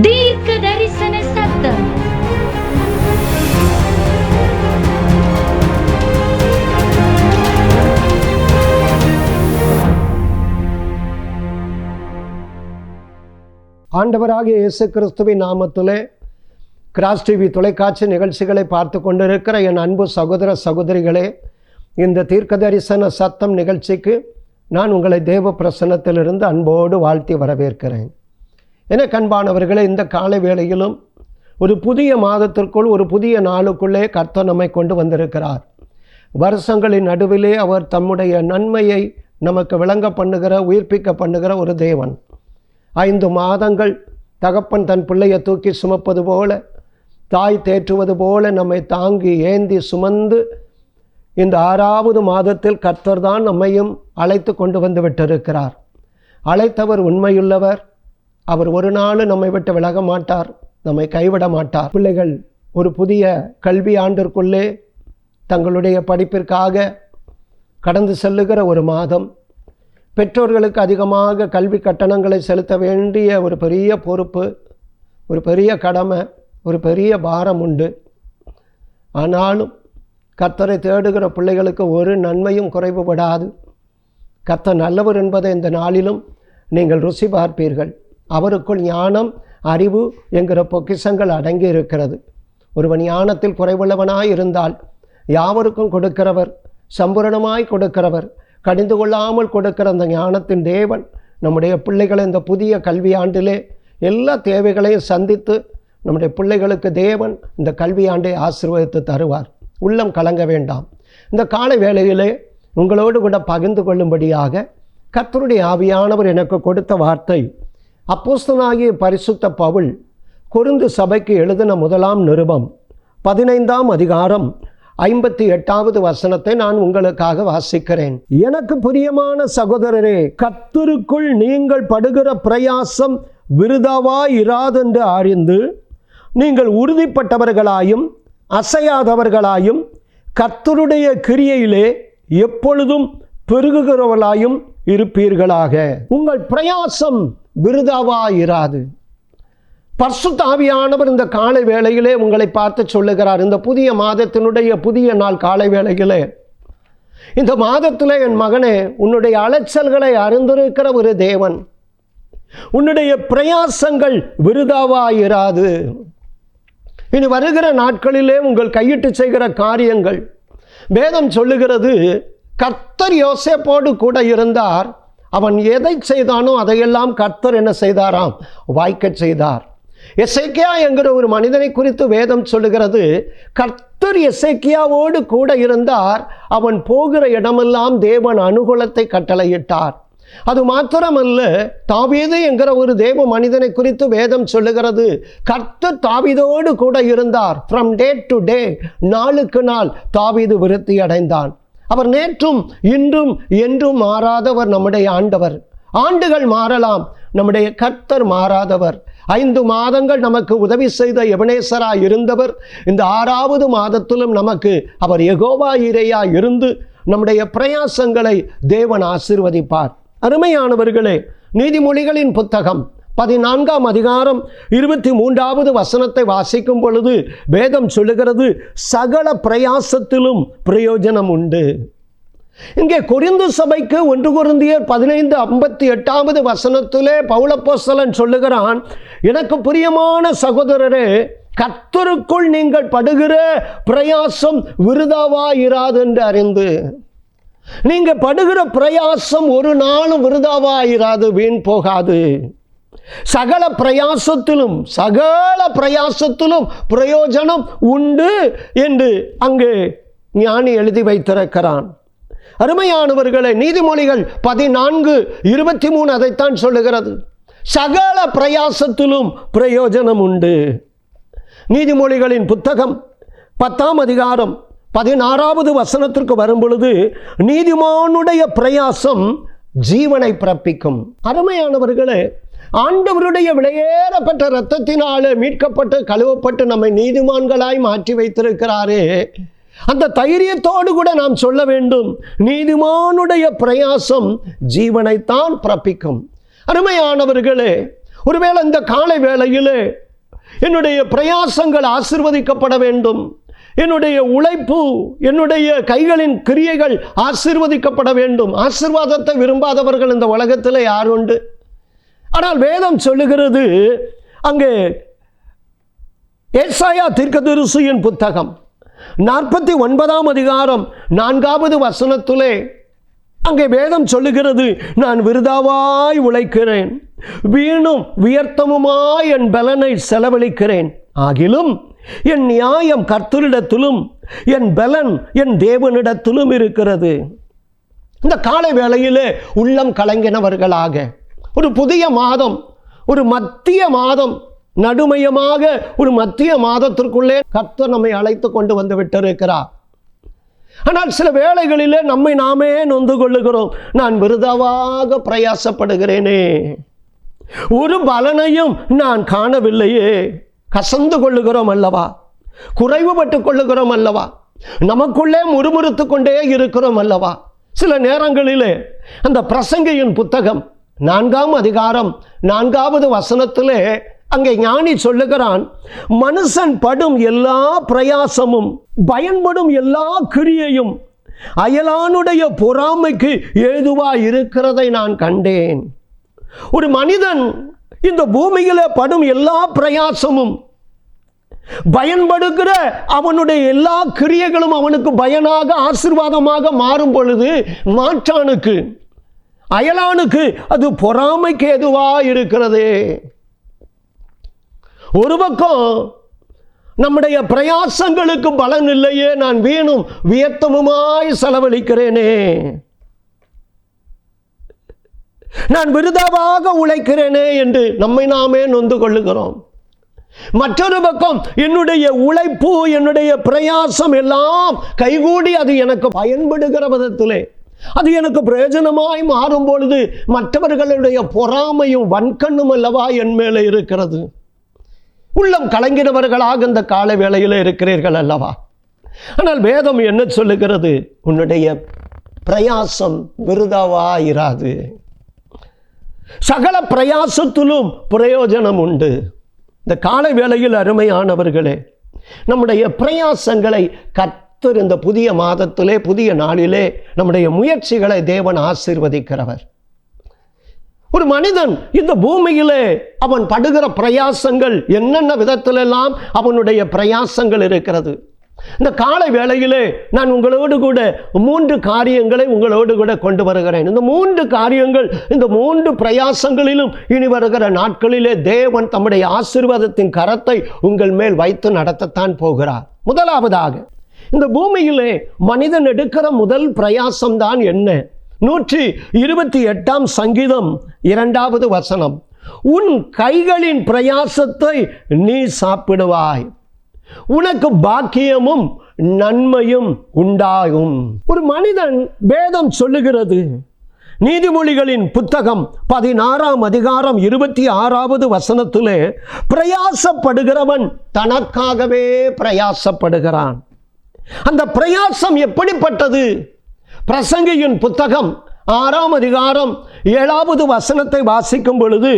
தீர்க்க தரிசன சத்தம். ஆண்டவராகிய இயேசு கிறிஸ்துவின் நாமத்திலே கிராஸ் டிவி தொலைக்காட்சி நிகழ்ச்சிகளை பார்த்து கொண்டிருக்கிற என் அன்பு சகோதர சகோதரிகளே, இந்த தீர்க்க தரிசன சத்தம் நிகழ்ச்சிக்கு நான் உங்களை தேவ பிரசன்னத்திலிருந்து அன்போடு வாழ்த்தி வரவேற்கிறேன். என கண்பானவர்களே, இந்த காலை வேளையிலும் ஒரு புதிய மாதத்திற்குள், ஒரு புதிய நாளுக்குள்ளே கர்த்தர் நம்மை கொண்டு வந்திருக்கிறார். வருஷங்களின் நடுவிலே அவர் தம்முடைய நன்மையை நமக்கு விளங்க பண்ணுகிற, உயிர்ப்பிக்க பண்ணுகிற ஒரு தேவன். 5 மாதங்கள் தகப்பன் தன் பிள்ளையை தூக்கி சுமப்பது போல, தாய் தேற்றுவது போல நம்மை தாங்கி ஏந்தி சுமந்து இந்த 6வது மாதத்தில் கர்த்தர் தான் நம்மையும் அழைத்து கொண்டு வந்து விட்டிருக்கிறார். அழைத்தவர் உண்மையுள்ளவர். அவர் ஒரு நாள் நம்மை விட்டு விலக மாட்டார், நம்மை கைவிட மாட்டார். பிள்ளைகள் ஒரு புதிய கல்வி ஆண்டிற்குள்ளே தங்களுடைய படிப்பிற்காக கடந்து செல்லுகிற ஒரு மாதம். பெற்றோர்களுக்கு அதிகமாக கல்வி கட்டணங்களை செலுத்த வேண்டிய ஒரு பெரிய பொறுப்பு, ஒரு பெரிய கடமை, ஒரு பெரிய பாரம் உண்டு. ஆனாலும் கர்த்தரை தேடுகிற பிள்ளைகளுக்கு ஒரு நன்மையும் குறைவுபடாது. கர்த்தர் நல்லவர் என்பதை இந்த நாளிலும் நீங்கள் ருசி பார்ப்பீர்கள். அவருக்குள் ஞானம், அறிவு என்கிற பொக்கிஷங்கள் அடங்கி இருக்கிறது. ஒருவன் ஞானத்தில் குறைவுள்ளவனாய் இருந்தால் யாவருக்கும் கொடுக்கிறவர், சம்பூரணமாய் கொடுக்கிறவர், கடிந்து கொள்ளாமல் கொடுக்கிற அந்த ஞானத்தின் தேவன் நம்முடைய பிள்ளைகளை இந்த புதிய கல்வி ஆண்டிலே எல்லா தேவைகளையும் சந்தித்து நம்முடைய பிள்ளைகளுக்கு தேவன் இந்த கல்வி ஆண்டை ஆசீர்வதித்து தருவார். உள்ளம் கலங்க வேண்டாம். இந்த காலை வேளையிலே உங்களோடு கூட பகிர்ந்து கொள்ளும்படியாக கர்த்தருடைய ஆவியானவர் எனக்கு கொடுத்த வார்த்தை, அப்போஸ்தலனாகிய பரிசுத்த பவுல் கொரிந்து சபைக்கு எழுதின 1ஆம் நிருபம் 15ஆம் அதிகாரம் 58வது வசனத்தை நான் உங்களுக்காக வாசிக்கிறேன். எனக்கு பிரியமான சகோதரரே, கர்த்தருக்குள் நீங்கள் படுகிற பிரயாசம் விருதாவாய் இராதென்று அறிந்து நீங்கள் உறுதிப்பட்டவர்களாயும் அசையாதவர்களாயும் கர்த்தருடைய கிரியையிலே எப்பொழுதும் பெருகுகிறவர்களாயும் இருப்பீர்களாக. உங்கள் பிரயாசம் விருதாவாயிராது. பரிசுத்த ஆவியானவர் இந்த காலை வேளையிலே உங்களை பார்த்து சொல்லுகிறார். இந்த புதிய மாதத்தினுடைய புதிய நாள் காலை வேளையிலே, இந்த மாதத்திலே என் மகனே, உன்னுடைய அலைச்சல்களை அறிந்திருக்கிற ஒரு தேவன். உன்னுடைய பிரயாசங்கள் விருதாவாயிராது. இனி வருகிற நாட்களிலே உங்கள் கையிட்டு செய்கிற காரியங்கள், வேதம் சொல்லுகிறது, கர்த்தர் யோசேப்போடு கூட இருந்தார். அவன் எதை செய்தானோ அதையெல்லாம் கர்த்தர் என்ன செய்தாராம்? வாய்க்க செய்தார். எசேக்கியா என்கிற ஒரு மனிதனை குறித்து வேதம் சொல்லுகிறது, கர்த்தர் எசேக்கியாவோடு கூட இருந்தார். அவன் போகிற இடமெல்லாம் தேவன் அனுகூலத்தை கட்டளையிட்டார். அது மாத்திரமல்ல, தாவீது என்கிற ஒரு தேவ மனிதனை குறித்து வேதம் சொல்லுகிறது, கர்த்தர் தாவீதோடு கூட இருந்தார். ஃப்ரம் டே டு டே, நாளுக்கு நாள் தாவீது விருத்தி அடைந்தான். அவர் நேற்றும் இன்றும் என்றும் மாறாதவர் நம்முடைய ஆண்டவர். ஆண்டுகள் மாறலாம், நம்முடைய கர்த்தர் மாறாதவர். 5 மாதங்கள் நமக்கு உதவி செய்த எபனேசராய் இருந்தவர் இந்த 6வது மாதத்திலும் நமக்கு அவர் யெகோவா ஈரேயா இருந்து நம்முடைய பிரயாசங்களை தேவன் ஆசீர்வதிப்பார். அருமையானவர்களே, நீதிமொழிகளின் புத்தகம் 14ஆம் அதிகாரம் 23வது வசனத்தை வாசிக்கும் பொழுது வேதம் சொல்லுகிறது, சகல பிரயாசத்திலும் பிரயோஜனம் உண்டு. இங்கே கொரிந்து சபைக்கு 1 கொரிந்தியர் 15:58வது வசனத்திலே பவுலப்போஸ்தலன் சொல்லுகிறான், எனக்கு பிரியமான சகோதரரே, கர்த்தருக்குள் நீங்கள் படுகிற பிரயாசம் விருதாவாயிராது என்று அறிந்து. நீங்க படுகிற பிரயாசம் ஒரு நாளும் விருதாவாயிராது, வீண் போகாது. சகல பிரயாசத்திலும் பிரயோஜனம் உண்டு என்று அங்கு ஞானி எழுதி வைத்திருக்கிறான். அருமையானவர்களே, நீதிமொழிகள் 14:23 அதைத்தான் சொல்லுகிறது, சகல பிரயாசத்திலும் பிரயோஜனம் உண்டு. நீதிமொழிகளின் புத்தகம் 10ஆம் அதிகாரம் 16வது வசனத்திற்கு வரும் பொழுது, நீதிமானுடைய பிரயாசம் ஜீவனை பிறப்பிக்கும். அருமையானவர்களே, ஆண்டவருடைய விலையேறப்பட்ட இரத்தத்தினாலே மீட்கப்பட்டு கழுவப்பட்டு நம்மை நீதிமான்களாய் மாற்றி வைத்திருக்கிறாரே, அந்த தைரியத்தோடு கூட நாம் சொல்ல வேண்டும், நீதிமானுடைய பிரயாசம் ஜீவனைத்தான் பிறப்பிக்கும். அருமையானவர்களே, ஒருவேளை இந்த காலை வேளையிலே என்னுடைய பிரயாசங்கள் ஆசீர்வதிக்கப்பட வேண்டும், என்னுடைய உழைப்பு, என்னுடைய கைகளின் கிரியைகள் ஆசீர்வதிக்கப்பட வேண்டும். ஆசீர்வாதத்தை விரும்பாதவர்கள் இந்த உலகத்தில் யார் உண்டு? ஆனால் வேதம் சொல்லுகிறது, அங்கே ஏசாயா தீர்க்கதரிசியின் புத்தகம் 49ஆம் அதிகாரம் 4வது வசனத்திலே அங்கே வேதம் சொல்லுகிறது, நான் விருதாவாய் உழைக்கிறேன், வீணும் வியர்த்தமுமாய் என் பலனை செலவழிக்கிறேன், ஆகிலும் என் நியாயம் கர்த்தரிடத்திலும் என் பலன் என் தேவனிடத்திலும் இருக்கிறது. இந்த காலை வேளையிலே உள்ளம் கலங்கினவர்களாக ஒரு புதிய மாதம், ஒரு மத்திய மாதம், நடுமையமாக ஒரு மத்திய மாதத்திற்குள்ளே கர்த்தர் நம்மை அழைத்து கொண்டு வந்து விட்டிருக்கிறார். ஆனால் சில வேளைகளிலே நம்மை நாமே நொந்து கொள்ளுகிறோம். நான் விருதாவாக பிரயாசப்படுகிறேனே, ஒரு பலனையும் நான் காணவில்லையே. கசந்து கொள்ளுகிறோம் அல்லவா, குறைவுபட்டு கொள்ளுகிறோம் அல்லவா, நமக்குள்ளே முறுமுறுத்து கொண்டே இருக்கிறோம் அல்லவா. சில நேரங்களிலே அந்த பிரசங்கியின் புத்தகம் 4ஆம் அதிகாரம் 4வது வசனத்திலே அங்கே ஞானி சொல்லுகிறான், மனுஷன் படும் எல்லா பிரயாசமும் பயன்படும் எல்லா கிரியையும் அயலானுடைய பொறாமைக்கு ஏதுவாய் இருக்கிறதை நான் கண்டேன். ஒரு மனிதன் இந்த பூமியிலே படும் எல்லா பிரயாசமும் பயன்படுகிற அவனுடைய எல்லா கிரியைகளும் அவனுக்கு பயனாக ஆசீர்வாதமாக மாறும் பொழுது மாற்றானுக்கு, அயலானுக்கு அது பொறாமைக்கு ஏதுவாய் இருக்கிறது. ஒரு பக்கம் நம்முடைய பிரயாசங்களுக்கு பலன் இல்லையே, நான் வீணும் வியர்த்தமுமாய் செலவழிக்கிறேனே, நான் விருதாவாக உழைக்கிறேனே என்று நம்மை நாமே நொந்து கொள்ளுகிறோம். மற்றொரு பக்கம் என்னுடைய உழைப்பு, என்னுடைய பிரயாசம் எல்லாம் கைகூடி அது எனக்கு பயன்படுகிற விதத்திலே, அது எனக்கு பிரயோஜனமாய் மாறும் பொழுது மற்றவர்களுடைய பொறாமையும் வன்கண்ணும் அல்லவா என் மேலே இருக்கிறது. உள்ளம் கலங்கினவர்களாக இந்த கால வேளையில் இருக்கிறீர்கள் அல்லவா. ஆனால் வேதம் என்ன சொல்லுகிறது? உன்னுடைய பிரயாசம் விருதாவாயிராது, சகல பிரயாசத்திலும் பிரயோஜனம் உண்டு. இந்த காலை வேளையில் அருமையானவர்களே, நம்முடைய பிரயாசங்களை கர்த்தர் இந்த புதிய மாதத்திலே, புதிய நாளிலே நம்முடைய முயற்சிகளை தேவன் ஆசீர்வதிக்கிறவர். ஒரு மனிதன் இந்த பூமியிலே அவன் படுகிற பிரயாசங்கள் என்னென்ன விதத்திலெல்லாம் அவனுடைய பிரயாசங்கள் இருக்கிறது. இந்த காலை வேளையிலே நான் உங்களோடு கூட 3 காரியங்களை உங்களோடு கூட கொண்டு வருகிறேன். இந்த 3 காரியங்கள், இந்த 3 பிரயாசங்களிலும் இனி வருகிற நாட்களிலே தேவன் தம்முடைய ஆசீர்வாதத்தின் கரத்தை உங்கள் மேல் வைத்து நடத்தத்தான் போகிறார். முதலாவதாக, இந்த பூமியிலே மனிதன் எடுக்கிற முதல் பிரயாசம்தான் என்ன? 128ஆம் சங்கீதம் 2வது வசனம், உன் கைகளின் பிரயாசத்தை நீ சாப்பிடுவாய், உனக்கு பாக்கியமும் நன்மையும் உண்டாகும். ஒரு மனிதன், வேதம் சொல்லுகிறது, நீதிமொழிகளின் புத்தகம் 16ஆம் அதிகாரம் 26வது வசனத்திலே, பிரயாசப்படுகிறவன் தனக்காகவே பிரயாசப்படுகிறான். அந்த பிரயாசம் எப்படிப்பட்டது? பிரசங்கியின் புத்தகம் 6ஆம் அதிகாரம் 7வது வசனத்தை வாசிக்கும் பொழுது,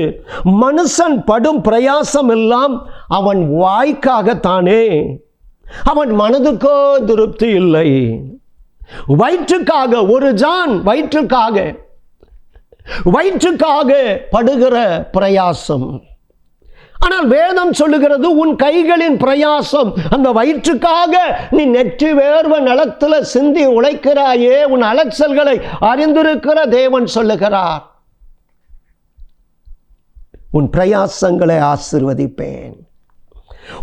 மனுஷன் படும் பிரயாசம் எல்லாம் அவன் வாய்க்காகத்தானே, அவன் மனதுக்கோ திருப்தி இல்லை. வயிற்றுக்காக, ஒரு ஜான் வயிற்றுக்காக படுகிற பிரயாசம். ஆனால் வேதம் சொல்லுகிறது, உன் கைகளின் பிரயாசம், அந்த வயிற்றுக்காக நீ நெற்றி வேர்வை நிலத்தில் சிந்தி உழைக்கிறாயே, உன் அலைச்சல்களை அறிந்திருக்கிற தேவன் சொல்லுகிறார், உன் பிரயாசங்களை ஆசீர்வதிப்பேன்,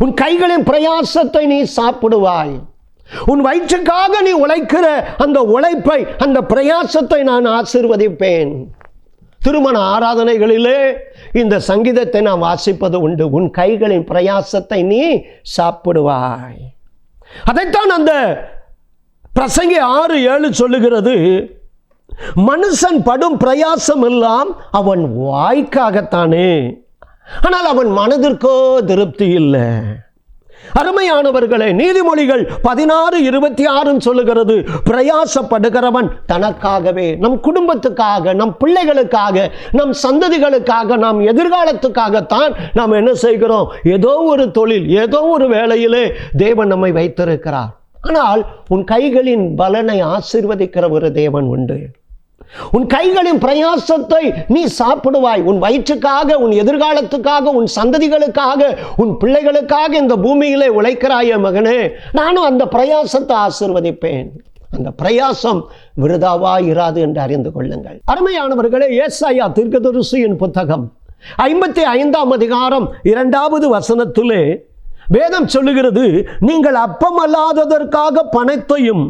உன் கைகளின் பிரயாசத்தை நீ சாப்பிடுவாய், உன் வயிற்றுக்காக நீ உழைக்கிற அந்த உழைப்பை, அந்த பிரயாசத்தை நான் ஆசீர்வதிப்பேன். திருமண ஆராதனைகளிலே இந்த சங்கீதத்தை நாம் வாசிப்பது உண்டு, உன் கைகளின் பிரயாசத்தை நீ சாப்பிடுவாய். அதைத்தான் அந்த பிரசங்கி 6:7 சொல்லுகிறது, மனுஷன் படும் பிரயாசம் எல்லாம் அவன் வாய்க்காகத்தானே, ஆனால் அவன் மனதிற்கோ திருப்தி இல்லை. அருமையானவர்களே, நீதிமொழிகள் 16:26 சொல்லுகிறது, பிரயாசப்படுகிறவன் தனக்காகவே, நம் குடும்பத்துக்காக, நம் பிள்ளைகளுக்காக, நம் சந்ததிகளுக்காக, நம் எதிர்காலத்துக்காகத்தான் நாம் என்ன செய்கிறோம்? ஏதோ ஒரு தொழில், ஏதோ ஒரு வேலையிலே தேவன் நம்மை வைத்திருக்கிறார். ஆனால் உன் கைகளின் பலனை ஆசீர்வதிக்கிற ஒரு தேவன் உண்டு. உன் கைகளின் பிரயாசத்தை நீ சாப்பிடுவாய். உன் வயிற்றுக்காக, உன் எதிர்காலத்துக்காக, உன் சந்ததிகளுக்காக, உன் பிள்ளைகளுக்காக இந்த பூமியிலே உழைக்கிறாய மகனே, நானும் அந்த பிரயாசத்தை ஆசீர்வதிப்பேன். அந்த பிரயாசம் விருதாவாய் இராது என்று அறிந்து கொள்ளுங்கள். அருமையானவர்களே, ஏசாயா தீர்க்கதரிசியின் புத்தகம் 55ஆம் அதிகாரம் 2வது வசனத்திலே வேதம் சொல்லுகிறது, நீங்கள் அப்பமல்லாததற்காக பணத்தையும்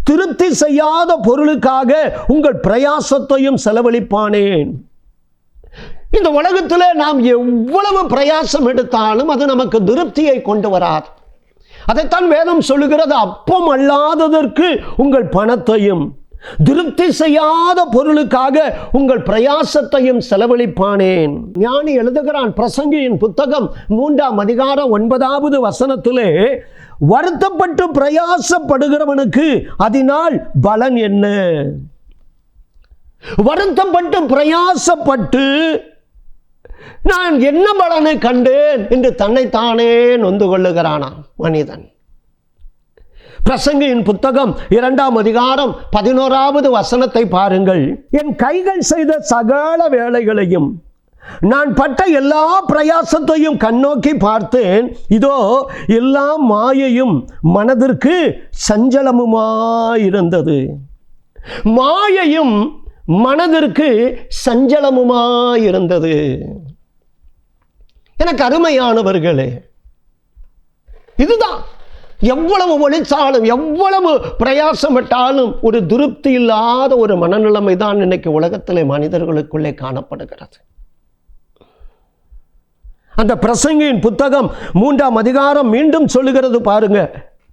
திருப்தி செய்யாத பொருளுக்காக உங்கள் பிரயாசத்தையும் செலவழிப்பானேன். இந்த உலகத்தில் நாம் எவ்வளவு பிரயாசம் எடுத்தாலும் அது நமக்கு திருப்தியை கொண்டு வராது. அதைத்தான் வேதம் சொல்லுகிறது, அப்பம் அல்லாததற்கு உங்கள் பணத்தையும் திருப்தி செய்யாத பொருளுக்காக உங்கள் பிரயாசத்தையும் செலவழிப்பானேன். ஞானி எழுதுகிறான், பிரசங்கியின் புத்தகம் 3ஆம் அதிகாரம் 9வது வசனத்திலே, வருத்தப்பட்டு பிரயாசப்படுகிறவனுக்கு அதனால் பலன் என்ன? வருத்தப்பட்டு பிரயாசப்பட்டு நான் என்ன பலனை கண்டேன் என்று தன்னைத்தானே நொந்து கொள்ளுகிறானா மனிதன். பிரசங்கியின் புத்தகம் 2ஆம் அதிகாரம் 11வது வசனத்தை பாருங்கள். என் கைகள் செய்த சகல வேலைகளையும் நான் பட்ட எல்லா பிரயாசத்தையும் கண்ணோக்கி பார்த்தேன். இதோ எல்லா மாயையும் மனதிற்கு சஞ்சலமுமாயிருந்தது. மாயையும் மனதிற்கு சஞ்சலமுமாயிருந்தது. எனக்கு அருமையானவர்களே, இதுதான் எவ்வளவு ஒழிச்சாலும், எவ்வளவு பிரயாசப்பட்டாலும் ஒரு திருப்தி இல்லாத ஒரு மனநிலைமை தான் இன்னைக்கு உலகத்திலே மனிதர்களுக்குள்ளே காணப்படுகிறது. அந்த பிரசங்கியின் புத்தகம் 3ஆம் அதிகாரம் மீண்டும் சொல்லுகிறது பாருங்க,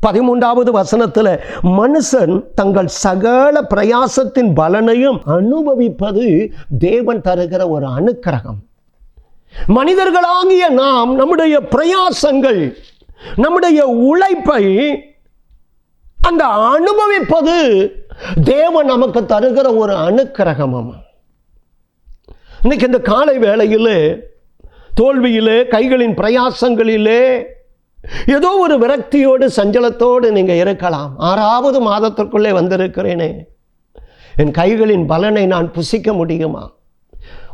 13வது வசனத்தில், மனுஷன் தங்கள் சகல பிரயாசத்தின் பலனையும் அனுபவிப்பது தேவன் தருகிற ஒரு அனுக்கிரகம். மனிதர்களாகிய நாம் நம்முடைய பிரயாசங்கள், நம்முடைய உழைப்பை அந்த அனுபவிப்பது தேவன் நமக்கு தருகிற ஒரு அனுக்கிரகமாம். இன்னைக்கு இந்த காலை வேளையிலே, தோல்வியிலே, கைகளின் பிரயாசங்களிலே ஏதோ ஒரு விரக்தியோடு, சஞ்சலத்தோடு நீங்க இருக்கலாம். 6வது மாதத்திற்குள்ளே வந்திருக்கிறேனே, என் கைகளின் பலனை நான் புசிக்க முடியுமா?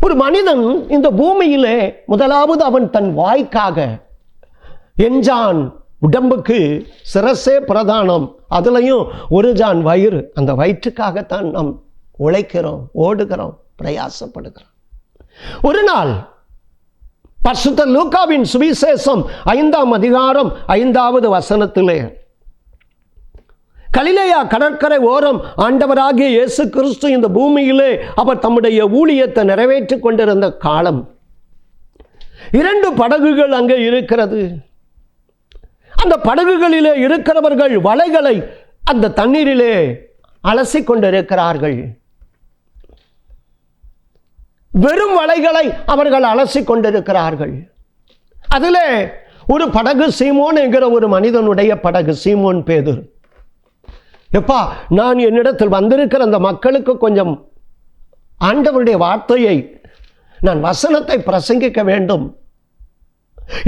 ஒரு மனிதன் இந்த பூமியிலே முதலாவது அவன் தன் வாய்க்காக, எஞ்சான் உடம்புக்கு சிரசே பிரதானம், அதுலையும் ஒரு ஜான் வயிறு, அந்த வயிற்றுக்காகத்தான் நாம் உழைக்கிறோம், ஓடுகிறோம், பிரயாசப்படுகிறோம். ஒரு நாள் பரிசுத்த லூக்காவின் சுவிசேஷம் 5ஆம் அதிகாரம் 5வது வசனத்திலே, கலிலேயா கடற்கரை ஓரம் ஆண்டவராகிய இயேசு கிறிஸ்து இந்த பூமியிலே அவர் தம்முடைய ஊழியத்தை நிறைவேற்றிக் கொண்டிருந்த காலம், 2 படகுகள் அங்கே இருக்கிறது. அந்த படகுகளிலே இருக்கிறவர்கள் வலைகளை அந்த தண்ணீரிலே அலசி கொண்டிருக்கிறார்கள். வெறும் வலைகளை அவர்கள் அலசி கொண்டிருக்கிறார்கள். அதிலே ஒரு படகு சீமோன் என்கிற ஒரு மனிதனுடைய படகு, சீமோன் பேதுரு. எப்பா, நான் என்னிடத்தில் வந்திருக்கிற அந்த மக்களுக்கு கொஞ்சம் ஆண்டவருடைய வார்த்தையை, நான் வசனத்தை பிரசங்கிக்க வேண்டும்,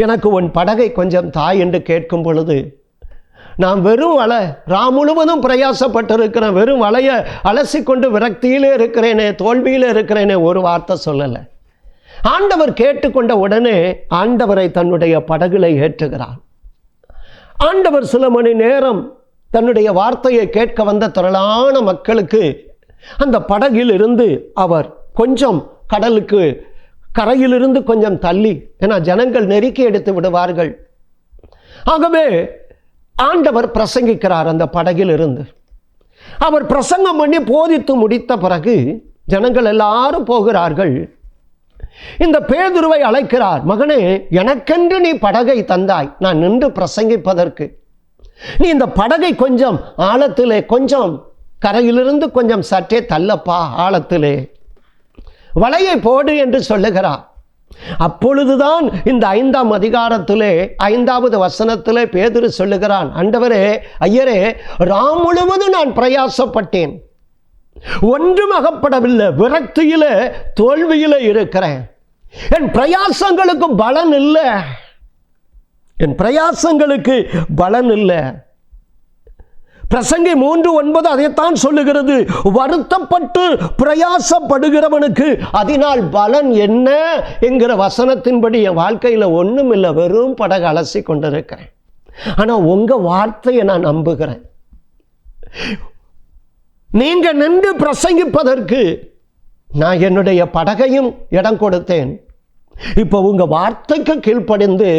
எனக்கு உன் படகை கொஞ்சம் தாய் என்று கேட்கும் பொழுது, நான் வெறும் வலை, முழுவதும் பிரயாசப்பட்டிருக்கிறேன், வெறும் வலையை அலசி கொண்டு விரக்தியிலே இருக்கிறேனே, தோல்வியிலே இருக்கிறேனே, ஒரு வார்த்தை சொல்லலை. ஆண்டவர் கேட்டுக்கொண்ட உடனே ஆண்டவரை தன்னுடைய படகுலை ஏற்றுகிறார். ஆண்டவர் சில மணி நேரம் தன்னுடைய வார்த்தையை கேட்க வந்த திரளான மக்களுக்கு அந்த படகில் இருந்து அவர் கொஞ்சம் கடலுக்கு கரையிலிருந்து கொஞ்சம் தள்ளி, ஏன்னா ஜனங்கள் நெருக்கி எடுத்து விடுவார்கள். ஆகவே ஆண்டவர் பிரசங்கிக்கிறார் அந்த படகில் இருந்து. அவர் பிரசங்கம் பண்ணி போதித்து முடித்த பிறகு ஜனங்கள் எல்லாரும் போகிறார்கள். இந்த பேதுருவை அழைக்கிறார், மகனே, எனக்கென்று நீ படகை தந்தாய், நான் நின்று பிரசங்கிப்பதற்கு. நீ இந்த படகை கொஞ்சம் ஆழத்திலே, கொஞ்சம் கரையிலிருந்து கொஞ்சம் சற்றே தள்ளப்பா, ஆழத்திலே வலையை போடு என்று சொல்லுகிறார். அப்பொழுதுதான் இந்த 5ஆம் அதிகாரத்திலே 5வது வசனத்திலே பேதுரு சொல்லுகிறான், ஆண்டவரே, ஐயரே, ராம் முழுவதும் நான் பிரயாசப்பட்டேன், ஒன்றும் அகப்படவில்லை, விரக்தியில தோல்வியில இருக்கிறேன், என் பிரயாசங்களுக்கு பலன் இல்லை, என் பிரயாசங்களுக்கு பலன் இல்லை. பிரசங்கி 3:9 அதைத்தான் சொல்லுகிறது, வருத்தப்பட்டு பிரயாசப்படுகிறவனுக்கு அதனால் பலன் என்ன என்கிற வசனத்தின்படி என் வாழ்க்கையில் ஒன்றும் இல்லை, வெறும் படகு அலசி கொண்டிருக்கிறேன். ஆனால் உங்கள் வார்த்தையை நான் நம்புகிறேன். நீங்க நின்று பிரசங்கிப்பதற்கு நான் என்னுடைய படகையும் இடம் கொடுத்தேன். இப்போ உங்க வார்த்தைக்கு கீழ்ப்படிந்து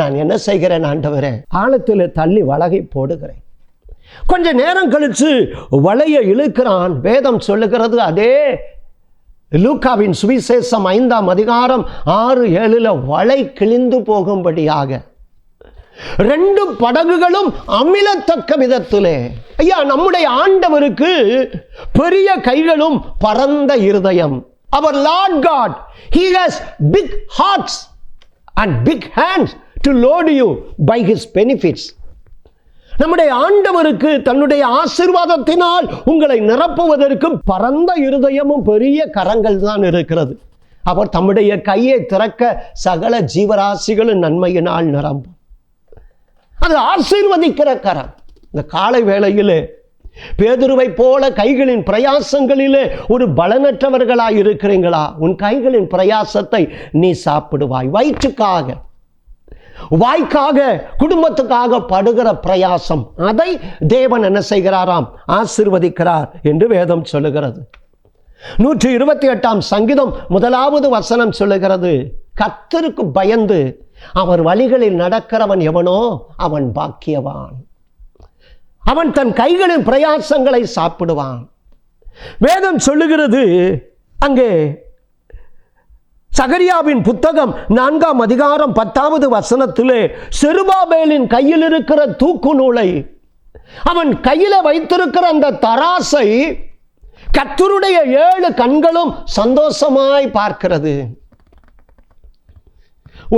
நான் என்ன செய்கிறேன், ஆண்டவரே, ஆழத்தில் தள்ளி வலகை போடுகிறேன். கொஞ்ச நேரம் கழிச்சு வலையை இழுக்கிறான். வேதம் சொல்லுகிறது, அதே லூக்காவின் சுவிசேஷம் 5ஆம் அதிகாரம் 6-7 வலை கிழிந்து போகும்படியாக 2 படகுகளும் அமிலத்தக்க விதத்திலே. ஐயா, நம்முடைய ஆண்டவருக்கு பெரிய கைகளும் பரந்த இருதயம். Our Lord God, He has big hearts and big hands to load you by His benefits. நம்முடைய ஆண்டவருக்கு தன்னுடைய ஆசீர்வாதத்தினால் உங்களை நிரப்புவதற்கு பரந்த இருதயமும் பெரிய கரங்கள் தான் இருக்கிறது. அவர் தம்முடைய கையை திறக்க சகல ஜீவராசிகளும் நன்மையினால் நிரம்பும். அது ஆசீர்வதிக்கிற கரம். இந்த காலை வேளையிலே பேதுருவை போல கைகளின் பிரயாசங்களிலே ஒரு பலனற்றவர்களாய் இருக்கிறீங்களா? உன் கைகளின் பிரயாசத்தை நீ சாப்பிடுவாய். வயிற்றுக்காக, வாய்க்காக, குடும்பத்துக்காக படுகிற பிரயாசம், அதை தேவன் என்ன செய்கிறாராம்? ஆசீர்வதிக்கிறார் என்று வேதம் சொல்லுகிறது. 128ஆம் சங்கீதம் 1வது வசனம் சொல்லுகிறது, கர்த்தருக்கு பயந்து அவர் வழிகளில் நடக்கிறவன் எவனோ அவன் பாக்கியவான், அவன் தன் கைகளின் பிரயாசங்களை சாப்பிடுவான். வேதம் சொல்லுகிறது, அங்கே சகரியாவின் புத்தகம் 4ஆம் அதிகாரம் 10வது வசனத்திலே செருபாபேலின் கையில் இருக்கிற தூக்கு நூலை, அவன் கையில வைத்திருக்கிற அந்த தராசை கர்த்தருடைய 7 கண்களும் சந்தோஷமாய் பார்க்கிறது.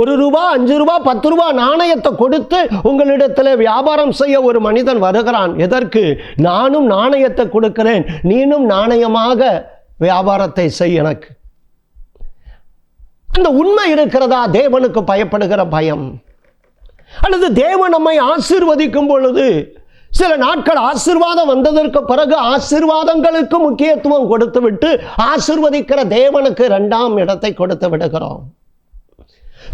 1 ரூபா, 5 ரூபா, 10 ரூபா நாணயத்தை கொடுத்து உங்களிடத்தில் வியாபாரம் செய்ய ஒரு மனிதன் வருகிறான். எதற்கு? நானும் நாணயத்தை கொடுக்கிறேன், நீனும் நாணயமாக வியாபாரத்தை செய் எனக்கு. அந்த உண்மை இருக்கிறதா? தேவனுக்கு பயப்படுகிற பயம். அல்லது தேவன் நம்மை ஆசீர்வதிக்கும் பொழுது சில நாட்கள் ஆசீர்வாதம் வந்ததற்கு பிறகு ஆசீர்வாதங்களுக்கு முக்கியத்துவம் கொடுத்து விட்டு ஆசீர்வதிக்கிற தேவனுக்கு 2ஆம் இடத்தை கொடுத்து விடுகிறோம்.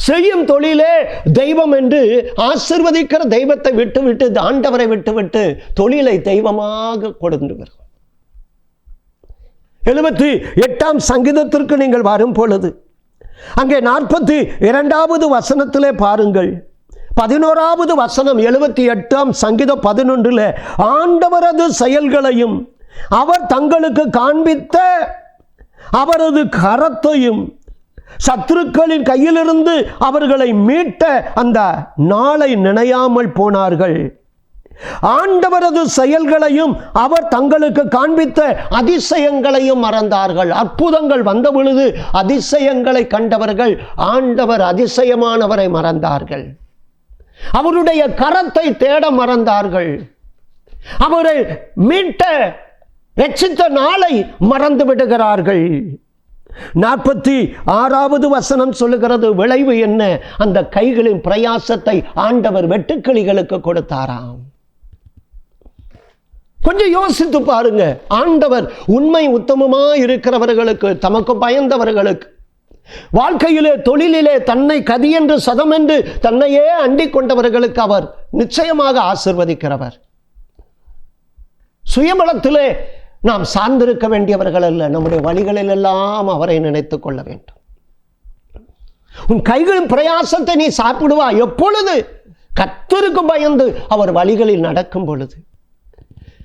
செய்யும் தொழிலே தெய்வம் என்று ஆசீர்வதிக்கிற தெய்வத்தை விட்டுவிட்டு, ஆண்டவரை விட்டுவிட்டு தொழிலை தெய்வமாக கொடுக்கிறோம். 78ஆம் சங்கீதத்திற்கு நீங்கள் வரும் பொழுது அங்கே 42வது வசனத்திலே பாருங்கள், 11வது வசனம் 78ஆம் சங்கீதம் 11 ஆண்டவரது செயல்களையும் அவர் தங்களுக்கு காண்பித்த அவரது கரத்தையும் சத்துருக்களின் கையிலிருந்து அவர்களை மீட்ட அந்த நாளை நினையாமல் போனார்கள். ஆண்டவரது செயல்களையும் அவர் தங்களுக்கு காண்பித்த அதிசயங்களையும் மறந்தார்கள். அற்புதங்கள் வந்த பொழுது அதிசயங்களை கண்டவர்கள் ஆண்டவர் அதிசயமானவரை மறந்தார்கள். அவருடைய கரத்தை தேட மறந்தார்கள். அவரை மீட்ட ரட்சித்த நாளை மறந்து விடுகிறார்கள். 46வது வசனம் சொல்லுகிறது, விளைவு என்ன? அந்த கைகளின் பிரயாசத்தை ஆண்டவர் வெட்டுக்கிளிகளுக்கு கொடுத்தாராம். கொஞ்சம் யோசித்து பாருங்க. ஆண்டவர் உண்மை உத்தமமா இருக்கிறவர்களுக்கு, தமக்கு பயந்தவர்களுக்கு, வாழ்க்கையிலே தொழிலிலே தன்னை கதி என்று சதம் என்று தன்னையே அண்டிக் கொண்டவர்களுக்கு அவர் நிச்சயமாக ஆசீர்வதிக்கிறவர். சுயபலத்திலே நாம் சார்ந்திருக்க வேண்டியவர்கள் அல்ல. நம்முடைய வழிகளில் எல்லாம் அவரை நினைத்துக் கொள்ள வேண்டும். உன் கைகளின் பிரயாசத்தை நீ சாப்பிடுவாய். எப்பொழுது? கர்த்தருக்கு பயந்து அவர் வழிகளில் நடக்கும் பொழுது.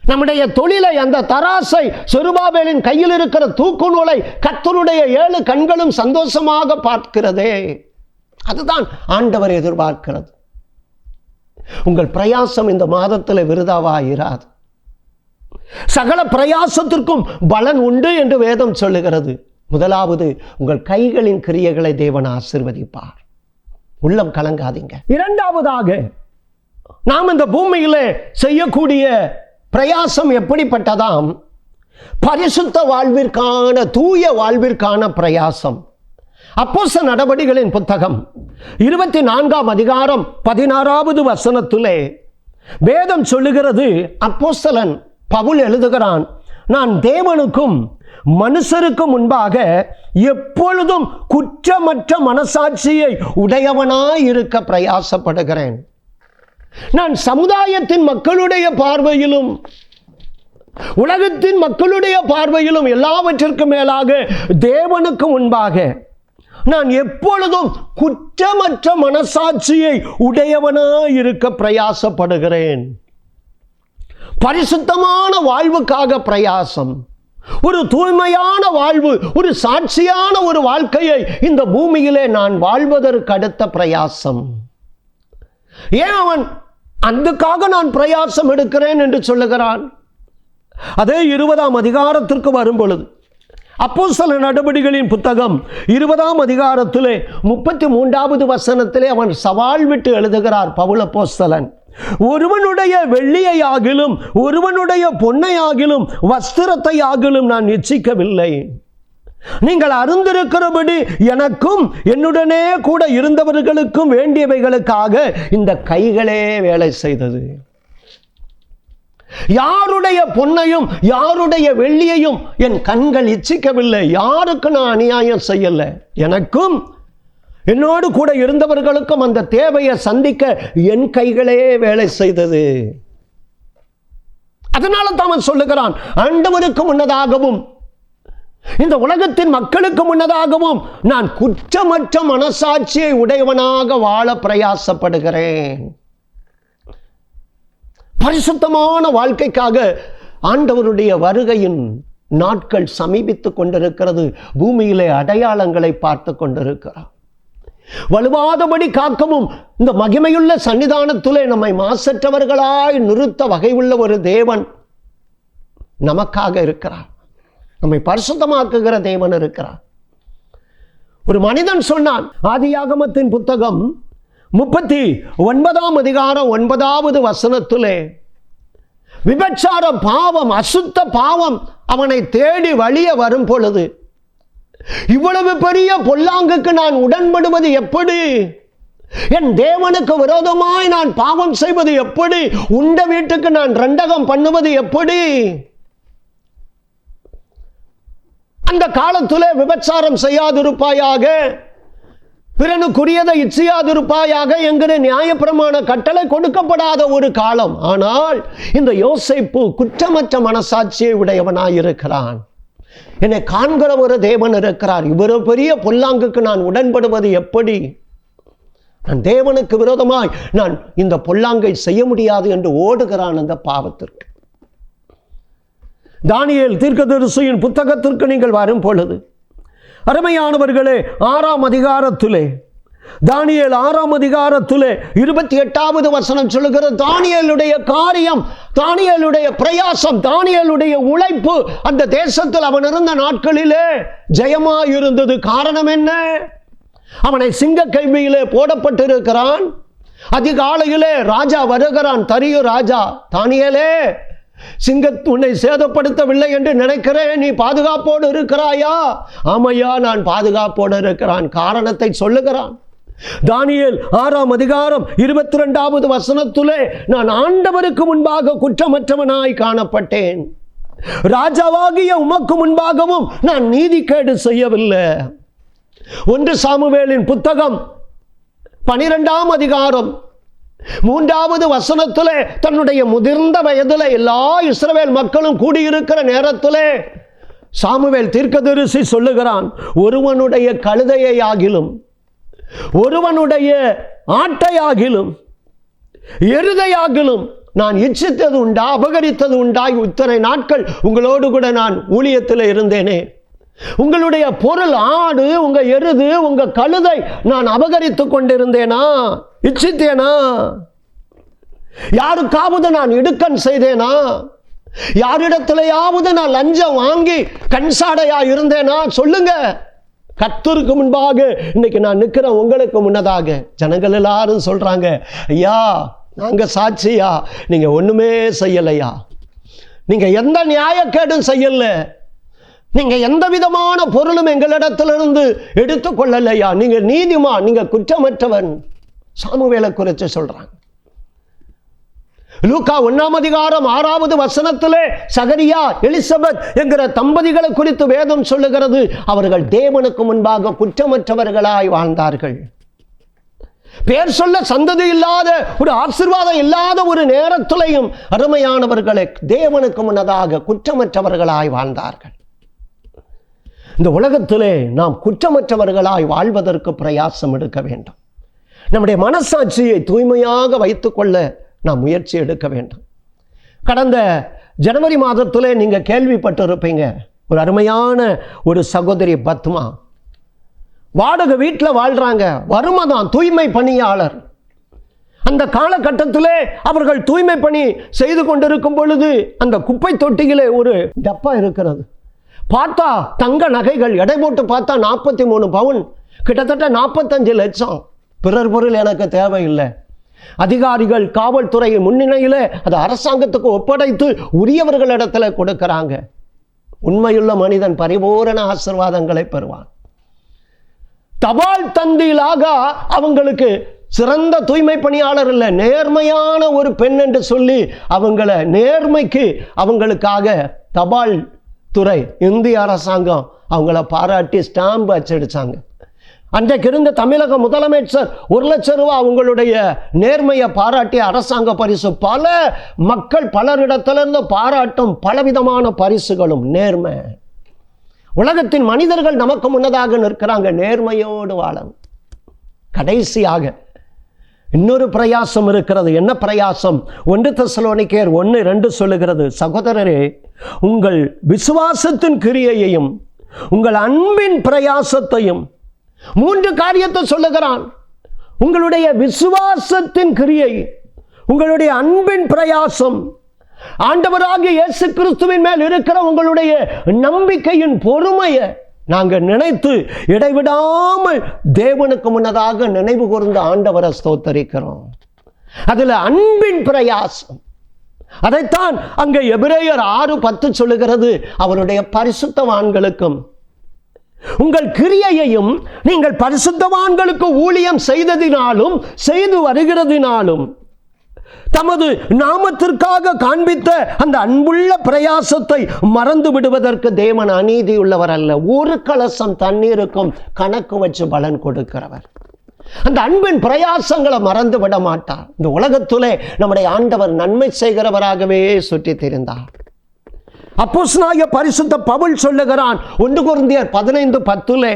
நம்முடைய தொழிலை, அந்த தராசை, செருபாபேலின் கையில் இருக்கிற தூக்கு நூலை கர்த்தருடைய 7 கண்களும் சந்தோஷமாக பார்க்கிறதே, அதுதான் ஆண்டவர் எதிர்பார்க்கிறது. உங்கள் பிரயாசம் இந்த மாதத்தில் விருதாவாயிராது. சகல பிரயாசத்திற்கும் பலன் உண்டு என்று வேதம் சொல்லுகிறது. முதலாவது, உங்கள் கைகளின் கிரியைகளை தேவன் ஆசீர்வதிப்பார். உள்ளம் கலங்காதீங்க. இரண்டாவதாக, நாம் இந்த பூமியிலே செய்யக்கூடிய பிரயாசம் எப்படிப்பட்டதாம்? பரிசுத்த வாழ்விற்கான, தூய வாழ்விற்கான பிரயாசம். அப்போஸ்தலர் நடவடிக்கைகளின் புத்தகம் 24ஆம் அதிகாரம் 16வது வசனத்திலே வேதம் சொல்லுகிறது, அப்போஸ்தலன் பவுல் எழுதுகிறான், நான் தேவனுக்கும் மனுஷருக்கும் முன்பாக எப்பொழுதும் குற்றமற்ற மனசாட்சியை உடையவனாய் இருக்க பிரயாசப்படுகிறேன். நான் சமுதாயத்தின் மக்களுடைய பார்வையிலும் உலகத்தின் மக்களுடைய பார்வையிலும் எல்லாவற்றிற்கும் மேலாக தேவனுக்கு முன்பாக நான் எப்பொழுதும் குற்றமற்ற மனசாட்சியை உடையவனாய் இருக்க பிரயாசப்படுகிறேன். பரிசுத்தமான வாழ்வுக்காக பிரயாசம், ஒரு தூய்மையான வாழ்வு, ஒரு சாட்சியான ஒரு வாழ்க்கையை இந்த பூமியிலே நான் வாழ்வதற்கு அடுத்த பிரயாசம். ஏன் அவன் அதுக்காக நான் பிரயாசம் எடுக்கிறேன் என்று சொல்லுகிறான்? அதே 20ஆம் அதிகாரத்திற்கு வரும் பொழுது, அப்போஸ்தலர் நடவடிக்கைகளின் புத்தகம் 20ஆம் அதிகாரத்திலே 33வது வசனத்திலே அவன் சவால் விட்டு எழுதுகிறார் பவுல் அப்போஸ்தலன், ஒருவனுடைய வெள்ளியையாகிலும் ஒருவனுடைய பொன்னையாகிலும் வஸ்திரத்தையாகிலும் நான் இச்சிக்கவில்லை. நீங்கள் அறிந்திருக்கிறபடி எனக்கும் என்னுடனே கூட இருந்தவர்களுக்கும் வேண்டியவைகளுக்காக இந்த கைகளே வேலை செய்தது. யாருடைய பொன்னையும் யாருடைய வெள்ளியையும் என் கண்கள் இச்சிக்கவில்லை. யாருக்கு நான் அநியாயம் செய்யல. எனக்கும் என்னோடு கூட இருந்தவர்களுக்கும் அந்த தேவையை சந்திக்க என் கைகளே வேலை செய்தது. அதனால தான் சொல்லுகிறான், ஆண்டவருக்கு முன்னதாகவும் இந்த உலகத்தின் மக்களுக்கு முன்னதாகவும் நான் குற்றமற்ற மனசாட்சியை உடையவனாக வாழ பிரயாசப்படுகிறேன். பரிசுத்தமான வாழ்க்கைக்காக ஆண்டவருடைய வருகையின் நாட்கள் சமீபித்துக் கொண்டிருக்கிறது. பூமியிலே அடையாளங்களை பார்த்து கொண்டிருக்கிறார். வலுவாதபடி காக்கவும் இந்த மகிமையுள்ள சன்னிதானத்திலே நம்மை மாசற்றவர்களாய் நிறுத்த வகையுள்ள ஒரு தேவன் நமக்காக இருக்கிறார். நம்மை பரிசுத்தமாக்குகிற தேவன் இருக்கிறார். ஒரு மனிதன் சொன்னான், ஆதியாகமத்தின் புத்தகம் 39ஆம் அதிகாரம் 9வது வசனத்திலே, விபச்சார பாவம், அசுத்த பாவம் அவனை தேடி வழிய வரும் பொழுது, இவ்வளவு பெரிய பொல்லாங்குக்கு நான் உடன்படுவது எப்படி? என் தேவனுக்கு விரோதமாய் நான் பாவம் செய்வது எப்படி? உண்ட வீட்டுக்கு நான் ரெண்டகம் பண்ணுவது எப்படி? அந்த காலத்திலே விபச்சாரம் செய்யாதிருப்பாயாக, பிறனுக்குரியதை இச்சியாதிருப்பாயாக என்கிற நியாயப்பிரமாண கட்டளை கொடுக்கப்படாத ஒரு காலம். ஆனால் இந்த யோசேப்பு குற்றமற்ற மனசாட்சியை உடையவனாயிருக்கிறான். என்னை காண்கிற ஒரு தேவன் இருக்கிறார். இவ்வளவு பெரிய பொல்லாங்குக்கு நான் உடன்படுவது எப்படி? நான் தேவனுக்கு விரோதமாய் நான் இந்த பொல்லாங்கை செய்ய முடியாது என்று ஓடுகிறான் அந்த பாவத்திற்கு. தானியேல் தீர்க்கதரிசியின் புத்தகத்திற்கு நீங்கள் வரும் பொழுது, அருமையானவர்களே, 6ஆம் அதிகாரத்திலே, தானியேல் 6ஆம் அதிகாரத்திலே 28வது வசனம் சொல்லுகிற, தானியேலுடைய காரியம், தானியேலுடைய பிரயாசம், தானியேலுடைய உழைப்பு அந்த தேசத்தில் அவன் இருந்த நாட்களிலே ஜெயமாயிருந்தது. காரணம் என்ன? அவனை சிங்க கைவியிலே போடப்பட்டிருக்கிறான். அதிகாலையிலே ராஜா வருகிறான், தரியு ராஜா, தானியேலே, சிங்கத் உன்னை சேதப்படுத்தவில்லை என்று நினைக்கிறேன், நீ பாதுகாப்போடு இருக்கிறாயா? ஆமையா, நான் பாதுகாப்போடு இருக்கிறான். காரணத்தை சொல்லுகிறான். தானியேல் 6ஆம் அதிகாரம் 22வது வசனத்திலே, நான் ஆண்டவருக்கு முன்பாக குற்றமற்றவனாய் காணப்பட்டேன், ராஜாவாகிய உமக்கு முன்பாகவும் நான் நீதிகேடு செய்யவில்லை. 1 சாமுவேலின் புத்தகம் 12ஆம் அதிகாரம் 3வது வசனத்திலே, தன்னுடைய முதிர்ந்த வயதிலே எல்லா இஸ்ரவேல் மக்களும் கூடியிருக்கிற நேரத்திலே சாமுவேல் தீர்க்கதரிசி சொல்லுகிறான், ஒருவனுடைய கழுதையை ஆகிலும் ஒருவனுடைய ஆட்டையாகிலும் எருதையாகிலும் நான் இச்சித்தது உண்டா, அபகரித்தது உண்டா? இத்தனை நாட்கள் உங்களோடு கூட நான் ஊழியத்தில் இருந்தேனே, உங்களுடைய பொருள், ஆடு, உங்க எருது, உங்க கழுதை நான் அபகரித்துக் கொண்டிருந்தேனா? இச்சித்தேனா? யாருக்காவது நான் இடுக்கண் செய்தேனா? யாரிடத்திலேயாவது நான் லஞ்சம் வாங்கி கண்சாடையா இருந்தேனா சொல்லுங்க. கர்த்தருக்கு முன்பாக இன்னைக்கு நான் நிற்கிறேன். உங்களுக்கு முன்னதாக ஜனங்கள் எல்லாரும் சொல்றாங்க, ஐயா நாங்க சாட்சியா, நீங்க ஒண்ணுமே செய்யலையா, நீங்க எந்த நியாயக்கேடும் செய்யல, நீங்க எந்த விதமான பொருளும் எங்களிடத்திலிருந்து எடுத்துக்கொள்ளலையா, நீங்க நீதிமான், நீங்க குற்றமற்றவன். சாமுவேலை குறித்து சொல்றாங்க. லூக்கா 1:6 சகரியா எலிசபெத் என்கிற தம்பதிகளை குறித்து வேதம் சொல்லுகிறது, அவர்கள் தேவனுக்கு முன்பாக குற்றமற்றவர்களாய் வாழ்ந்தார்கள். பேர் சொல்ல சந்ததி இல்லாத ஒரு ஆசீர்வாதம் இல்லாத ஒரு நேரத்திலையும் அருமையானவர்களை தேவனுக்கு முன்னதாக குற்றமற்றவர்களாய் வாழ்ந்தார்கள். இந்த உலகத்திலே நாம் குற்றமற்றவர்களாய் வாழ்வதற்கு பிரயாசம் எடுக்க வேண்டும். நம்முடைய மனசாட்சியை தூய்மையாக வைத்துக்கொள்ள நாம் முயற்சி எடுக்க வேண்டும். கடந்த ஜனவரி மாதத்திலே நீங்க கேள்விப்பட்டிருப்பீங்க, ஒரு அருமையான ஒரு சகோதரி பத்மா வாடகை வீட்டில் வாழ்றாங்க. வருமானம் தூய்மை பணியாளர். அந்த காலகட்டத்திலே அவர்கள் தூய்மை பணி செய்து கொண்டிருக்கும் பொழுது அந்த குப்பை தொட்டியிலே ஒரு டப்பா இருக்கிறது. பார்த்தா தங்க நகைகள், எடை போட்டு பார்த்தா 43 பவுன், கிட்டத்தட்ட 45 லட்சம். பிறர் பொருள் எனக்கு தேவையில்லை. அதிகாரிகள் காவல்துறை முன்னிலையில் அது அரசாங்கத்துக்கு ஒப்படைத்து உரியவர்களிடத்துல கொடுக்கிறாங்க. உண்மையுள்ள மனிதன் பரிபூரண ஆசீர்வாதங்களை பெறுவான். தபால் தந்தியிலாக அவங்களுக்கு சிறந்த தூய்மை பணியாளர் இல்லை, நேர்மையான ஒரு பெண் என்று சொல்லி அவங்கள நேர்மைக்கு அவங்களுக்காக தபால் துறை இந்திய அரசாங்கம் அவங்கள பாராட்டி ஸ்டாம்பு அச்சடிச்சாங்க. அன்றைக்கு இருந்த தமிழக முதலமைச்சர் 1 லட்சம் ரூபாய் அவங்களுடைய நேர்மையை பாராட்டி அரசாங்க பரிசு. பல மக்கள் பலரிடத்திலிருந்து பாராட்டும் பலவிதமான பரிசுகளும். நேர்மை. உலகத்தின் மனிதர்கள் நமக்கு முன்னதாக நிற்கிறாங்க, நேர்மையோடு வாழணும். கடைசியாக இன்னொரு பிரயாசம் இருக்கிறது. என்ன பிரயாசம்? 1 தெசலோனிக்கேயர் 1:2 சொல்லுகிறது, சகோதரரே உங்கள் விசுவாசத்தின் கிரியையையும் உங்கள் அன்பின் பிரயாசத்தையும், 3 காரியத்தை சொல்லுகிறான். உங்களுடைய விசுவாசத்தின் கிரியை, உங்களுடைய அன்பின் பிரயாசம், ஆண்டவராகிய இயேசு கிறிஸ்துவின் மேல் இருக்கிற உங்களுடைய நம்பிக்கையின் பொறுமையை நாங்க நினைத்து இடைவிடாமல் தேவனுக்கு முன்னதாக நினைவு கூர்ந்து ஆண்டவரை ஸ்தோத்தரிக்கிறோம். அதுல அன்பின் பிரயாசம். அதைத்தான் அங்கே எபிரேயர் 6:10 சொல்லுகிறது, அவருடைய பரிசுத்தவான்களுக்கும் உங்கள் கிரியையையும் நீங்கள் பரிசுத்தவான்களுக்கு ஊழியம் செய்ததினாலும் செய்து வருகிறதினாலும் தமது நாமத்திற்காக காண்பித்த அந்த அன்புள்ள பிரயாசத்தை மறந்து விடுவதற்கு தேவன் அநீதி உள்ளவர் அல்ல. ஒரு கலசம் தண்ணீருக்கும் கணக்கு வச்சு பலன் கொடுக்கிறவர். அந்த அன்பின் பிரயாசங்களை மறந்து விட மாட்டார். இந்த உலகத்திலே நம்முடைய ஆண்டவர் நன்மை செய்கிறவராகவே சுற்றி திரிந்தார். அப்போஸ்தலனாகிய பரிசுத்த பவுல் சொல்லுகிறான் 1 கொரிந்தியர் 15:10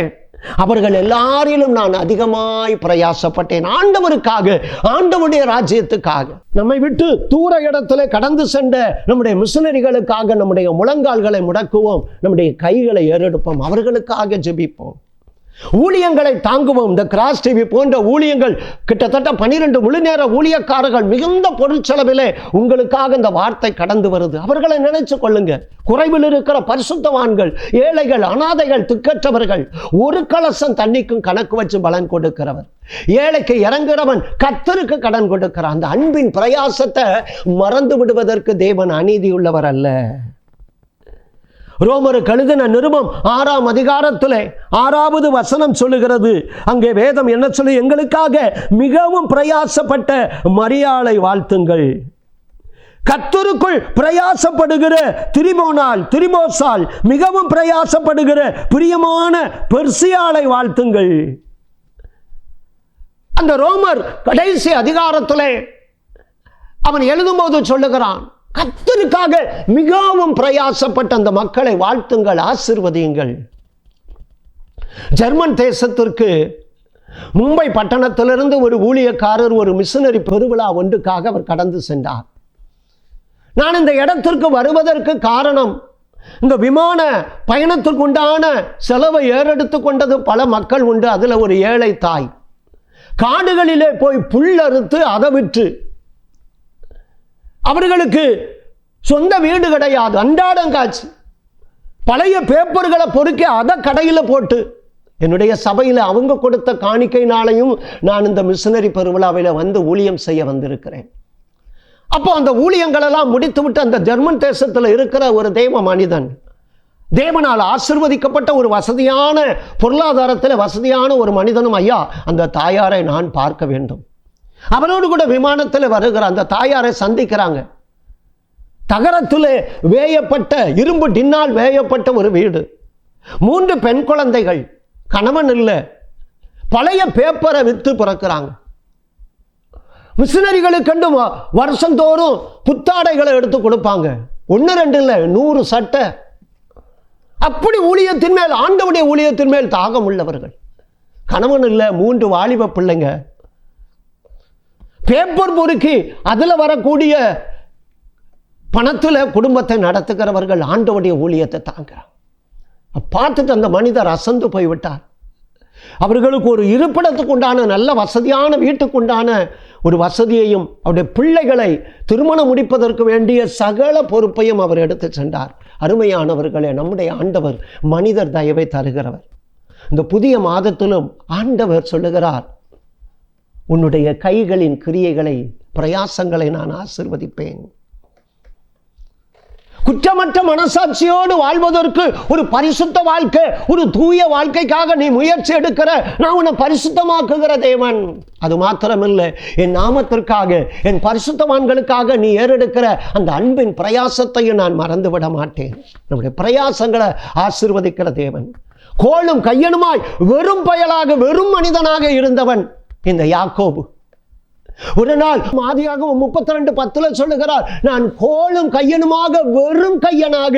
அவர்கள் எல்லாரிலும் நான் அதிகமாய் பிரயாசப்பட்டேன், ஆண்டவருக்காக, ஆண்டவருடைய ராஜ்யத்துக்காக. நம்மை விட்டு தூர இடத்துல கடந்து சென்ற நம்முடைய மிஷனரிகளுக்காக நம்முடைய முழங்கால்களை முடக்குவோம், நம்முடைய கைகளை ஏறெடுப்போம், அவர்களுக்காக ஜெபிப்போம், ஊழியங்களை தாங்குவோம். இந்த கிராஸ் டிவி போன்ற ஊழியங்கள் கிட்டத்தட்ட 12 முழு நேர ஊழியக்காரர்கள் மிகுந்த பொருட்செலவிலே உங்களுக்காக இந்த வார்த்தை கடந்து வருது. அவர்களை நினைச்சு கொள்ளுங்க. குறைவில் இருக்கிற பரிசுத்தவான்கள், ஏழைகள், அனாதைகள், திக்கற்றவர்கள், ஒரு கலசம் தண்ணிக்கும் கணக்கு வச்சு பலன் கொடுக்கிறவர். ஏழைக்கு இறங்குறவன் கர்த்தருக்கு கடன் கொடுக்கிறான். அந்த அன்பின் பிரயாசத்தை மறந்து விடுவதற்கு தேவன் அநீதி உள்ளவர் அல்ல. ரோமருக்கு எழுதின நிருபம் 6ஆம் அதிகாரத்திலே 6வது வசனம் சொல்லுகிறது, அங்கே வேதம் என்ன சொல்லி, எங்களுக்காக மிகவும் பிரயாசப்பட்ட மரியாளை வாழ்த்துங்கள், கர்த்தருக்குள் பிரயாசப்படுகிற திரிமோசால் மிகவும் பிரயாசப்படுகிற பிரியமான பெர்சியாளை வாழ்த்துங்கள். அந்த ரோமர் கடைசி அதிகாரத்திலே அவன் எழுதும்போது சொல்லுகிறான், கர்த்தருக்காக மிகவும் பிரயாசப்பட்ட அந்த மக்களை வாழ்த்துங்கள், ஆசீர்வதியுங்கள். ஜெர்மன் தேசத்திற்கு மும்பை பட்டணத்திலிருந்து ஒரு ஊழியக்காரர் ஒரு மிஷனரி பெருவிழா ஒன்றுக்காக அவர் கடந்து சென்றார். நான் இந்த இடத்திற்கு வருவதற்கு காரணம், இந்த விமான பயணத்திற்கு உண்டான செலவை ஏறெடுத்து கொண்டது பல மக்கள் உண்டு. அதுல ஒரு ஏழை தாய் காடுகளிலே போய் புல் அறுத்து அதை விற்று அவர்களுக்கு சொந்த வீடு கிடையாது, அன்றாடம் காட்சி. பழைய பேப்பர்களை பொறுக்கி அதை கடையில் போட்டு, என்னுடைய சபையில் அவங்க கொடுத்த காணிக்கைனாலையும் நான் இந்த மிஷனரி பெருவிழாவில் வந்து ஊழியம் செய்ய வந்திருக்கிறேன். அப்போ அந்த ஊழியங்களெல்லாம் முடித்து விட்டு அந்த ஜெர்மன் தேசத்தில் இருக்கிற ஒரு தெய்வ மனிதன், தேவனால் ஆசீர்வதிக்கப்பட்ட ஒரு வசதியான பொருளாதாரத்தில் வசதியான ஒரு மனிதனும், ஐயா அந்த தாயாரை நான் பார்க்க வேண்டும். அவனோடு கூட விமானத்தில் வருகிற அந்த தாயாரை சந்திக்கிறாங்க. தகரத்தில் வேயப்பட்ட, இரும்பு டின்னால் வேயப்பட்ட ஒரு வீடு, 3 பெண் குழந்தைகள், கணவன் இல்லை, பழைய பேப்பரை விற்று பிறக்கிறாங்க. மிஷனரிகளுக்கு வருஷந்தோறும் புத்தாடைகளை எடுத்து கொடுப்பாங்க. 1 2 இல்லை, 100 சட்டை. அப்படி ஊழியத்தின் மேல், ஆண்டவருடைய ஊழியத்தின் மேல் தாகம் உள்ளவர்கள். கணவன் இல்லை, 3 வாலிப பிள்ளைங்க. பேப்பர் பொறுக்கி அதில் வரக்கூடிய பணத்தில் குடும்பத்தை நடத்துகிறவர்கள் ஆண்டவருடைய ஊழியத்தை தாங்கிறார். பார்த்துட்டு அந்த மனிதர் அசந்து போய்விட்டார். அவர்களுக்கு ஒரு இருப்பிடத்துக்கு உண்டான, நல்ல வசதியான வீட்டுக்கு உண்டான ஒரு வசதியையும், அவருடைய பிள்ளைகளை திருமணம் முடிப்பதற்கு வேண்டிய சகல பொறுப்பையும் அவர் எடுத்து சென்றார். அருமையானவர்களே, நம்முடைய ஆண்டவர் மனிதர் தயவை தருகிறவர். இந்த புதிய மாதத்திலும் ஆண்டவர் சொல்லுகிறார், உன்னுடைய கைகளின் கிரியைகளை, பிரயாசங்களை நான் ஆசீர்வதிப்பேன். குற்றமற்ற மனசாட்சியோடு வாழ்வதற்கு ஒரு பரிசுத்த வாழ்க்கை, ஒரு தூய வாழ்க்கைக்காக நீ முயற்சி எடுக்கிற, நான் உன்னை பரிசுத்தமாக்குகிற தேவன். அது மாத்திரமில்லை, என் நாமத்திற்காக, என் பரிசுத்தவான்களுக்காக நீ ஏறெடுக்கிற அந்த அன்பின் பிரயாசத்தையும் நான் மறந்துவிட மாட்டேன். நம்முடைய பிரயாசங்களை ஆசீர்வதிக்கிற தேவன். கோலும் கையனுமாய் வெறும் பயலாக, வெறும் மனிதனாக இருந்தவன் இந்த யாக்கோபு. ஒரு நாள் ஆதியாகமம் 32:10 சொல்லுகிறார், நான் கோலும் கையனுமாக, வெறும் கையனாக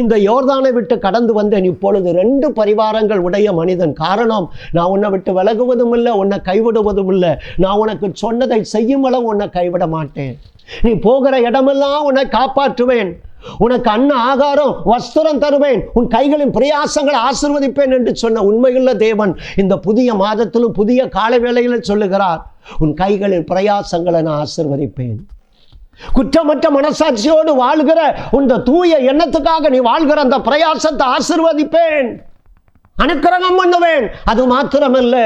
இந்த யோர்தானை விட்டு கடந்து வந்தேன். இப்பொழுது 2 பரிவாரங்கள் உடைய மனிதன். காரணம், நான் உன்னை விட்டு விலகுவதும் இல்லை, உன்னை கைவிடுவதும் இல்லை. நான் உனக்கு சொன்னதை செய்யும் அளவு உன்னை கைவிட மாட்டேன். நீ போகிற இடமெல்லாம் உன்னை காப்பாற்றுவேன். உனக்கு அன்ன ஆகாரம் வஸ்திரம் தருவேன், உன் கைகளின் பிரயாசங்களை ஆசீர்வதிப்பேன் என்று சொன்ன உண்மையுள்ள தேவன் இந்த புதிய மாதத்திலும் புதிய கால வேளையில் சொல்லுகிறார், உன் கைகளின் பிரயாசங்களை நான் ஆசீர்வதிப்பேன். குற்றமற்ற மனசாட்சியோடு வாழ்கிற இந்த தூய எண்ணத்துக்காக நீ வாழ்கிற அந்த பிரயாசத்தை ஆசீர்வதிப்பேன், அனுக்கிரகம் பண்ணுவேன். அது மாத்திரமல்ல,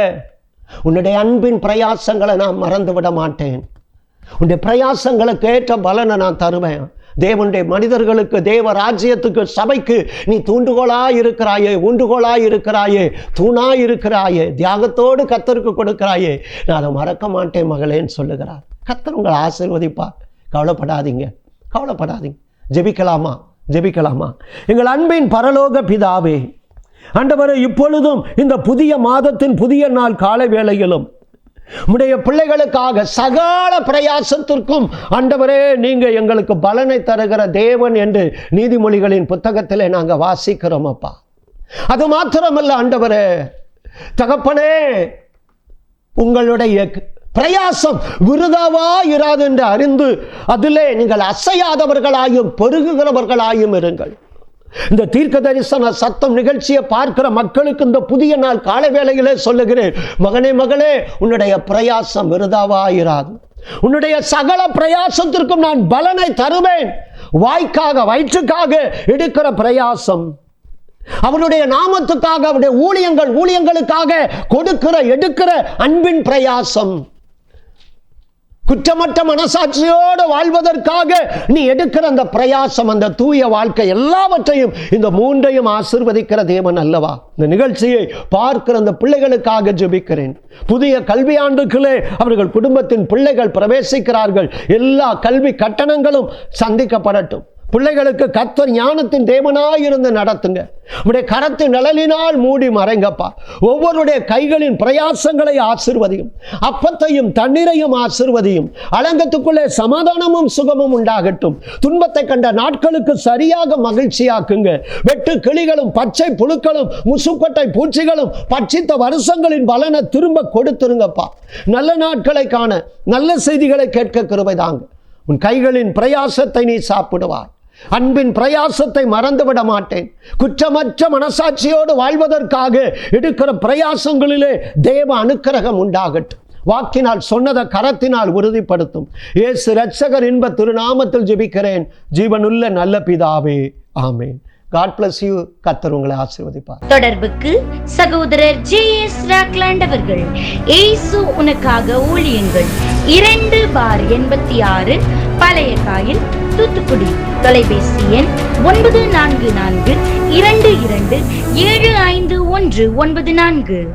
உன்னுடைய அன்பின் பிரயாசங்களை நான் மறந்துவிட மாட்டேன். உன்னுடைய பிரயாசங்களுக்கு ஏற்ற பலனை நான் தருவேன். தேவனுடைய மனிதர்களுக்கு, தேவ ராஜ்யத்துக்கு, சபைக்கு நீ தூண்டுகோளாய் இருக்கிறாயே, ஊண்டுகோளாய் இருக்கிறாயே, தூணாய் இருக்கிறாயே, தியாகத்தோடு கர்த்தருக்கு கொடுக்கிறாயே, நான் அதை மறக்க மாட்டேன் மகளேன்னு சொல்லுகிறார். கர்த்தர் உங்களை ஆசீர்வதிப்பார். கவலைப்படாதீங்க, கவலைப்படாதீங்க. ஜெபிக்கலாமா? ஜெபிக்கலாமா? எங்கள் அன்பின் பரலோக பிதாவே, ஆண்டவரே, இப்பொழுதும் இந்த புதிய மாதத்தின் புதிய நாள் காலை வேளையிலும் உம்முடைய பிள்ளைகளுக்காக சகல பிரயாசத்திற்கும் ஆண்டவரே நீங்க எங்களுக்கு பலனை தருகிற தேவன் என்று நீதிமொழிகளின் புத்தகத்திலே நாங்கள் வாசிக்கிறோம் அப்பா. அது மாத்திரமல்ல ஆண்டவரே, தகப்பனே, உங்களுடைய பிரயாசம் விருதாவா இராது என்று அறிந்து அதிலே நீங்கள் அசையாதவர்களாயும் பெருகுகிறவர்களாயும் இருங்கள். இந்த தீர்க்க தரிசன சத்தம் நிகழ்ச்சியை பார்க்கிற மக்களுக்கு இந்த புதிய நாள் காலை வேளையிலே சொல்லுகிறேன், மகனே, மகளே, உன்னுடைய பிரயாசம் விருதாவாயிராது. உன்னுடைய சகல பிரயாசத்திற்கும் நான் பலனை தருவேன். வாய்க்காக, வயிற்றுக்காக எடுக்கிற பிரயாசம், அவனுடைய நாமத்துக்காக, அவருடைய ஊழியங்களுக்காக கொடுக்கிற, எடுக்கிற அன்பின் பிரயாசம், குற்றமற்ற மனசாட்சியோடு வாழ்வதற்காக நீ எடுக்கிற அந்த பிரயாசம், அந்த தூய வாழ்க்கை, எல்லாவற்றையும் இந்த 3ஐயும் ஆசீர்வதிக்கிற தேவன் அல்லவா. இந்த நிகழ்ச்சியை பார்க்கிற அந்த பிள்ளைகளுக்காக ஜெபிக்கிறேன். புதிய கல்வியாண்டுகளே அவர்கள் குடும்பத்தின் பிள்ளைகள் பிரவேசிக்கிறார்கள். எல்லா கல்வி கட்டணங்களும் சந்திக்கப்படட்டும். பிள்ளைகளுக்கு கர்த்தர் ஞானத்தின் தேவனாயிருந்து நடத்துங்க. உடைய கரத்தின் நிழலினால் மூடி மறைங்கப்பா. ஒவ்வொருடைய கைகளின் பிரயாசங்களை ஆசீர்வதியும். அப்பத்தையும் தண்ணீரையும் ஆசீர்வதியும். அலங்கத்துக்குள்ளே சமாதானமும் சுகமும் உண்டாகட்டும். துன்பத்தை கண்ட நாட்களுக்கு சரியாக மகிழ்ச்சியாக்குங்க. வெட்டு கிளிகளும் பச்சை புழுக்களும் முசுக்கொட்டை பூச்சிகளும் பட்சித்த வருஷங்களின் பலனை திரும்ப கொடுத்துருங்கப்பா. நல்ல நாட்களை காண, நல்ல செய்திகளை கேட்க கிருபை தாங்க. உன் கைகளின் பிரயாசத்தை நீ சாப்பிடுவாய். அன்பின் பிரயாசத்தை மறந்துவிட மாட்டேன். குற்றமற்ற மனசாட்சியோடு வாழ்வதற்காக எடுக்கிற பிரயாசங்களிலே தேவ அனுக்கிரகம் உண்டாகட்டும். வாக்கினால் சொன்னதை கரத்தினால் உறுதிப்படுத்தும். இயேசு இரட்சகர் இன்ப திருநாமத்தில் ஜெபிக்கிறேன் ஜீவனுள்ள நல்ல பிதாவே, ஆமென். God bless you. கர்த்தர் உங்களை ஆசீர்வதிப்பார். தொடர்புக்கு சகோதரர் JS ராக்லாண்ட் அவர்கள். இயேசு உனக்காக ஊழியங்கள் 2/86 பழைய காயில், தூத்துக்குடி. தொலைபேசி எண் 944 22 75 194.